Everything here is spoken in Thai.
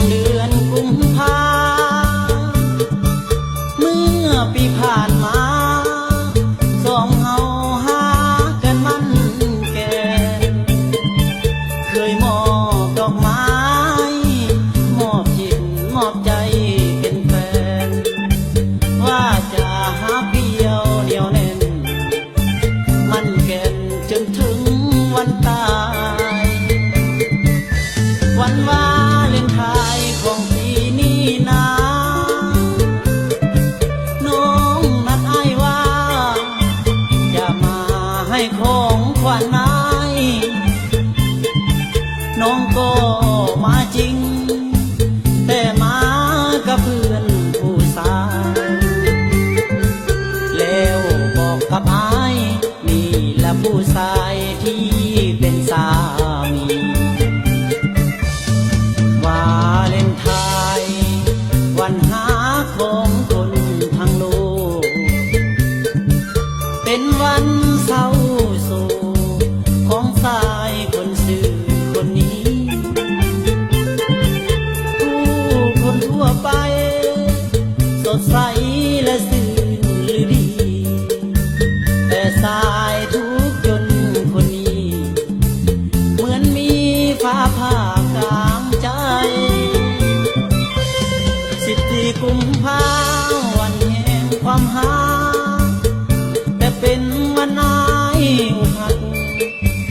เดือนกุมภาเมื่อปีผ่านมาสองเฮาหากันมันแก่เคยมอบดอกไม้มอบจิตมอบใจเป็นแฟนว่าจะหาเพียวเหนียวแน่นมันแก่นจนถึงวันตายวันวาเลนไทน์ของปีนี้นะน้องนัดอ้ายว่าจะมาให้ของขวัญนายน้องก็มาจริงแต่มากับเพื่อนผู้สาวแล้วบอกกับอ้ายนี่แหละผู้ชายที่เป็นสามีวาเลนไทน์วันหาของคนทั้งโลกเป็นวันเศร้าโศกของชายคนซื่อคนนี้ผู้คนทั่วไปสดใสและซื่นหรือดีแต่สายทุกข์จนคนนี้เหมือนมีฟ้าผ่ากลางใจ14 กุมภาวันแห่งความหา